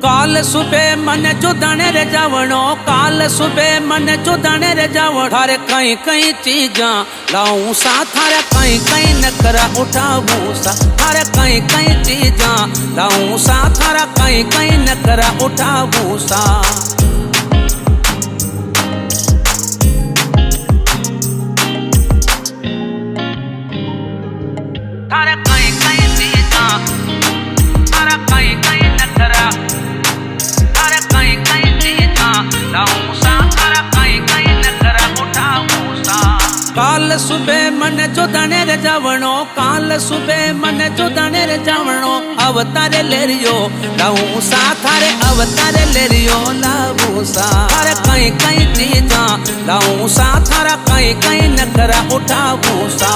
काल सुबह मन चुदने रे जावणो, काल सुबह मन चुदने रे जावण। थारे कई कई चीजा लाऊं सा, थारे कई कई नखरा उठाऊं सा, थारे कई कई चीजा लाऊं सा, थारा कई कई नखरा उठाऊं सा। थारे कई कई चीजा, थारा कई कई नखरा, थारे कई कई चीजा लाऊं सा, थारा कई कई नखरा उठाऊं सा। काल सुबह मन चुदने रे जावणो, काल सुबह मन चुदने रे जावणो। अवतारे लेरियो लाऊं सा, थारे अवतारे लेरियो लाऊं सा। थारे कई कई चीजा लाऊं सा, थारा कई कई नखरा उठाऊं सा।